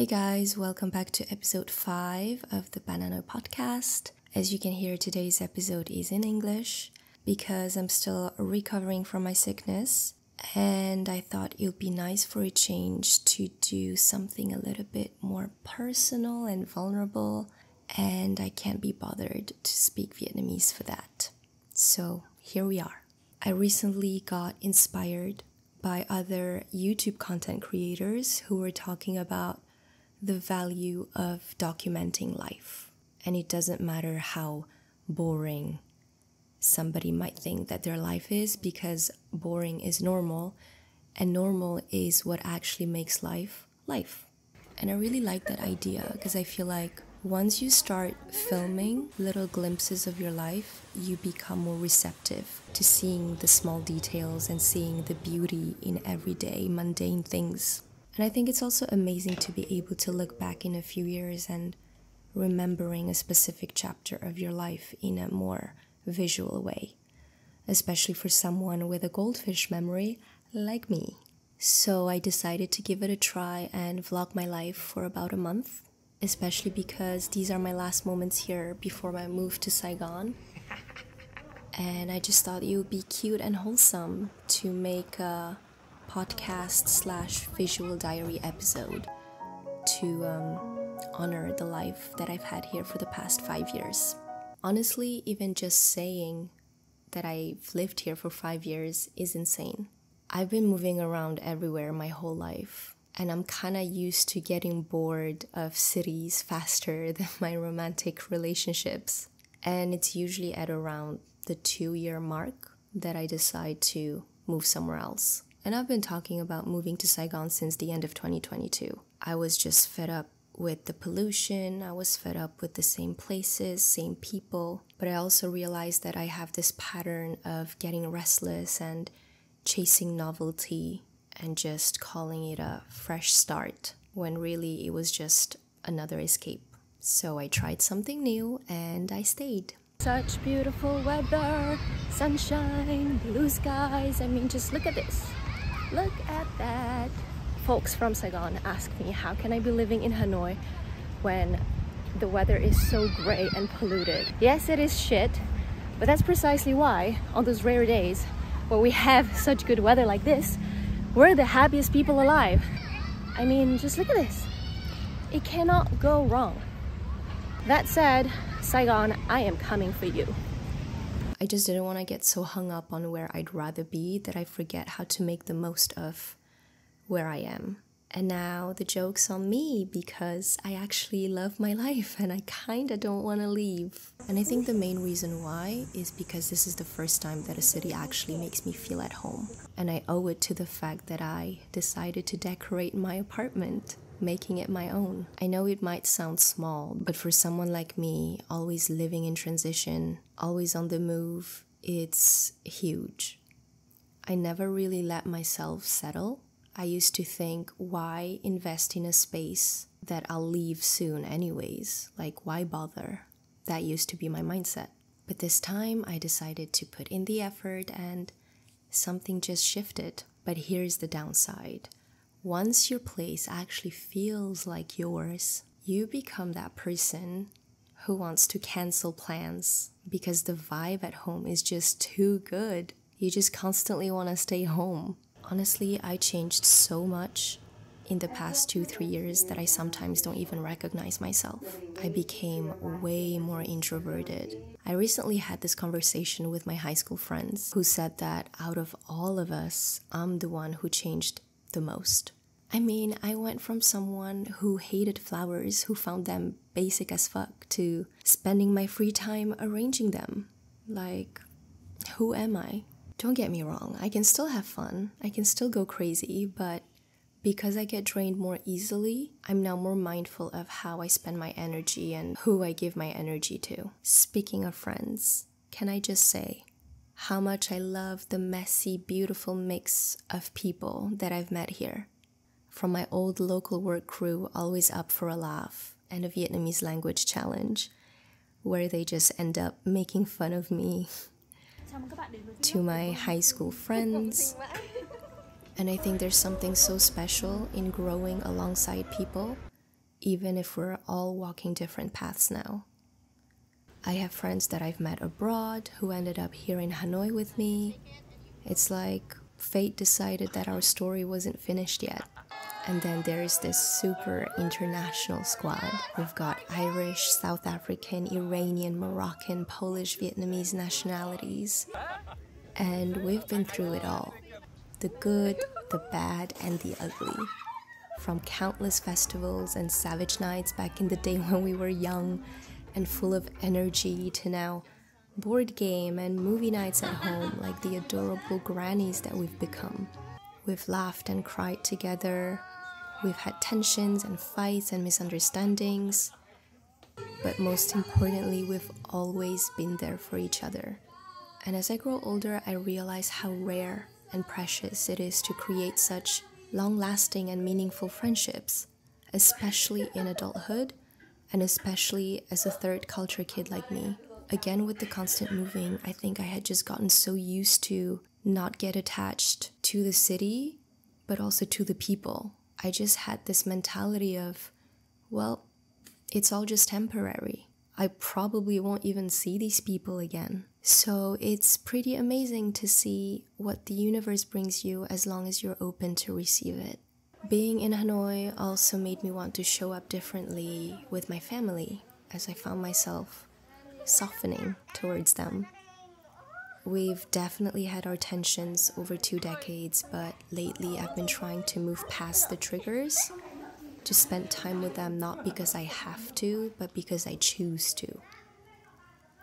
Hey guys, welcome back to episode 5 of the Bananoi podcast. As you can hear, today's episode is in English because I'm still recovering from my sickness, and I thought it would be nice for a change to do something a little bit more personal and vulnerable, and I can't be bothered to speak Vietnamese for that. So here we are. I recently got inspired by other YouTube content creators who were talking about the value of documenting life. And it doesn't matter how boring somebody might think that their life is, because boring is normal, and normal is what actually makes life life. And I really like that idea because I feel like once you start filming little glimpses of your life, you become more receptive to seeing the small details and seeing the beauty in everyday mundane things. And I think it's also amazing to be able to look back in a few years and remembering a specific chapter of your life in a more visual way, especially for someone with a goldfish memory like me. So I decided to give it a try and vlog my life for about a month, especially because these are my last moments here before my move to Saigon. And I just thought it would be cute and wholesome to make a podcast/visual diary episode to honor the life that I've had here for the past 5 years. Honestly, even just saying that I've lived here for 5 years is insane. I've been moving around everywhere my whole life, and I'm kinda used to getting bored of cities faster than my romantic relationships. And it's usually at around the 2-year mark that I decide to move somewhere else. And I've been talking about moving to Saigon since the end of 2022. I was just fed up with the pollution, I was fed up with the same places, same people, but I also realized that I have this pattern of getting restless and chasing novelty and just calling it a fresh start, when really it was just another escape. So I tried something new and I stayed. Such beautiful weather, sunshine, blue skies. I mean, just look at this. Look at that. Folks from Saigon ask me, how can I be living in Hanoi when the weather is so gray and polluted? Yes, it is shit, but that's precisely why on those rare days when we have such good weather like this, we're the happiest people alive. I mean, just look at this. It cannot go wrong. That said, Saigon, I am coming for you. I just didn't want to get so hung up on where I'd rather be that I forget how to make the most of where I am. And now the joke's on me because I actually love my life and I kinda don't want to leave. And I think the main reason why is because this is the first time that a city actually makes me feel at home. And I owe it to the fact that I decided to decorate my apartment, making it my own. I know it might sound small, but for someone like me, always living in transition, always on the move, it's huge. I never really let myself settle. I used to think, why invest in a space that I'll leave soon anyways? Like, why bother? That used to be my mindset. But this time, I decided to put in the effort and something just shifted. But here's the downside. Once your place actually feels like yours, you become that person who wants to cancel plans because the vibe at home is just too good. You just constantly want to stay home. Honestly, I changed so much in the past 2-3 years that I sometimes don't even recognize myself. I became way more introverted. I recently had this conversation with my high school friends who said that out of all of us, I'm the one who changed the most. I mean, I went from someone who hated flowers, who found them basic as fuck, to spending my free time arranging them. Like, who am I? Don't get me wrong, I can still have fun, I can still go crazy, but because I get drained more easily, I'm now more mindful of how I spend my energy and who I give my energy to. Speaking of friends, can I just say how much I love the messy, beautiful mix of people that I've met here. From my old local work crew, always up for a laugh, and a Vietnamese language challenge, where they just end up making fun of me, to my high school friends. And I think there's something so special in growing alongside people even if we're all walking different paths now. I have friends that I've met abroad who ended up here in Hanoi with me. It's like fate decided that our story wasn't finished yet. And then there's this super international squad. We've got Irish, South African, Iranian, Moroccan, Polish, Vietnamese nationalities. And we've been through it all. The good, the bad, and the ugly. From countless festivals and savage nights back in the day when we were young and full of energy to now board game and movie nights at home like the adorable grannies that we've become. We've laughed and cried together. We've had tensions and fights and misunderstandings. But most importantly, we've always been there for each other. And as I grow older, I realize how rare and precious it is to create such long-lasting and meaningful friendships, especially in adulthood, and especially as a third culture kid like me. Again, with the constant moving, I think I had just gotten so used to not get attached to the city, but also to the people. I just had this mentality of, well, it's all just temporary. I probably won't even see these people again. So it's pretty amazing to see what the universe brings you as long as you're open to receive it. Being in Hanoi also made me want to show up differently with my family, as I found myself softening towards them. We've definitely had our tensions over 2 decades, but lately I've been trying to move past the triggers, to spend time with them not because I have to, but because I choose to.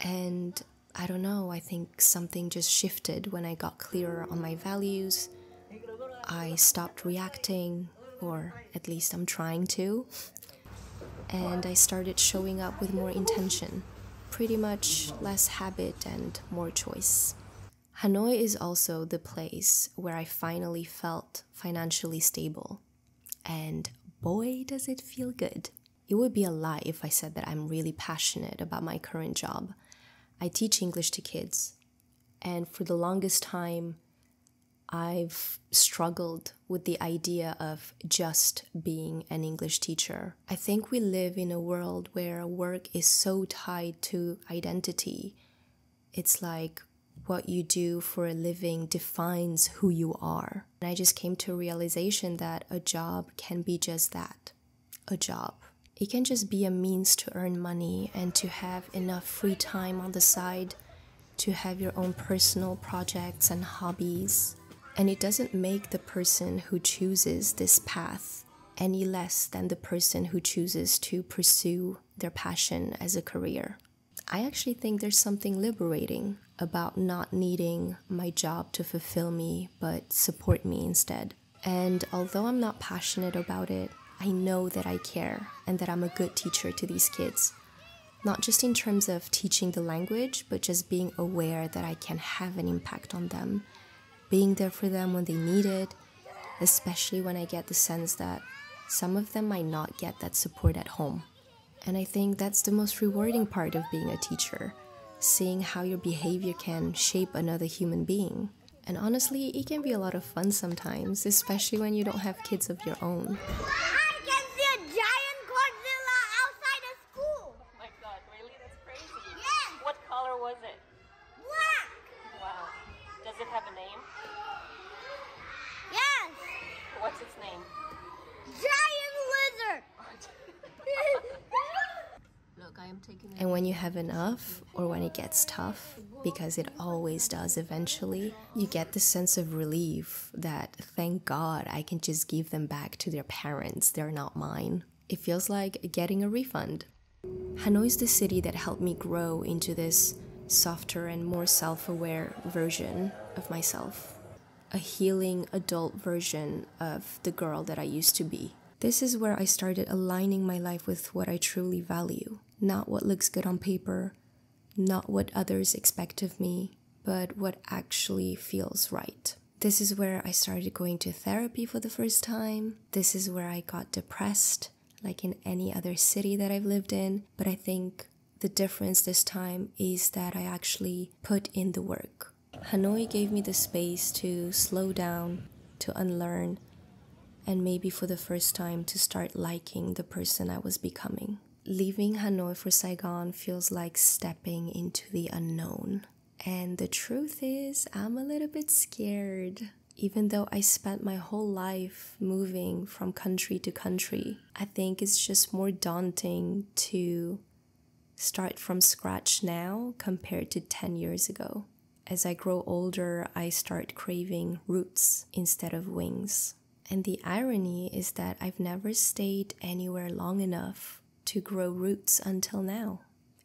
And I don't know, I think something just shifted when I got clearer on my values. I stopped reacting, or at least I'm trying to, and I started showing up with more intention. Pretty much less habit and more choice. Hanoi is also the place where I finally felt financially stable. And boy, does it feel good. It would be a lie if I said that I'm really passionate about my current job. I teach English to kids, and for the longest time, I've struggled with the idea of just being an English teacher. I think we live in a world where work is so tied to identity. It's like what you do for a living defines who you are. And I just came to a realization that a job can be just that, a job. It can just be a means to earn money and to have enough free time on the side, to have your own personal projects and hobbies. And it doesn't make the person who chooses this path any less than the person who chooses to pursue their passion as a career. I actually think there's something liberating about not needing my job to fulfill me, but support me instead. And although I'm not passionate about it, I know that I care and that I'm a good teacher to these kids. Not just in terms of teaching the language, but just being aware that I can have an impact on them. Being there for them when they need it, especially when I get the sense that some of them might not get that support at home. And I think that's the most rewarding part of being a teacher, seeing how your behavior can shape another human being. And honestly, it can be a lot of fun sometimes, especially when you don't have kids of your own. I can see a giant Godzilla outside the school! Oh my god, really? That's crazy. Yes! What color was it? Black! Wow. Does it have a name? Yes! What's its name? Giant lizard! Look, I am taking. And when you have enough, or when it gets tough, because it always does eventually, you get the sense of relief that, thank God, I can just give them back to their parents, they're not mine. It feels like getting a refund. Hanoi's the city that helped me grow into this softer and more self-aware version of myself. A healing adult version of the girl that I used to be. This is where I started aligning my life with what I truly value. Not what looks good on paper, not what others expect of me, but what actually feels right. This is where I started going to therapy for the first time. This is where I got depressed, like in any other city that I've lived in. But I think the difference this time is that I actually put in the work. Hanoi gave me the space to slow down, to unlearn, and maybe for the first time to start liking the person I was becoming. Leaving Hanoi for Saigon feels like stepping into the unknown. And the truth is, I'm a little bit scared. Even though I spent my whole life moving from country to country, I think it's just more daunting to start from scratch now compared to 10 years ago. As I grow older, I start craving roots instead of wings. And the irony is that I've never stayed anywhere long enough to grow roots until now.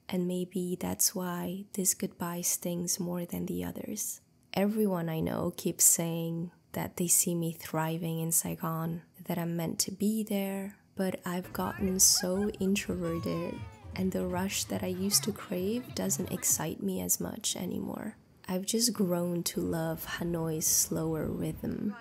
And maybe that's why this goodbye stings more than the others. Everyone I know keeps saying that they see me thriving in Saigon, that I'm meant to be there, but I've gotten so introverted, and the rush that I used to crave doesn't excite me as much anymore. I've just grown to love Hanoi's slower rhythm,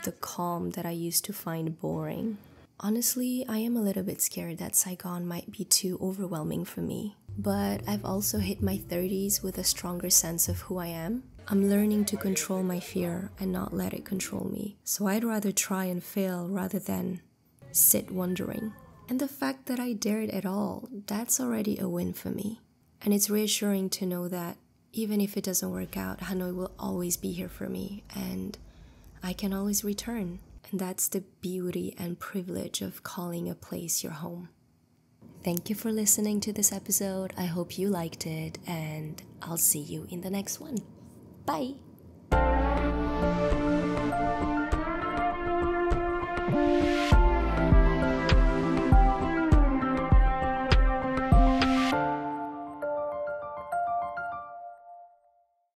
the calm that I used to find boring. Honestly, I am a little bit scared that Saigon might be too overwhelming for me. But I've also hit my 30s with a stronger sense of who I am. I'm learning to control my fear and not let it control me. So I'd rather try and fail rather than sit wondering. And the fact that I dared at all, that's already a win for me. And it's reassuring to know that even if it doesn't work out, Hanoi will always be here for me, and I can always return. And that's the beauty and privilege of calling a place your home. Thank you for listening to this episode. I hope you liked it, and I'll see you in the next one. Bye!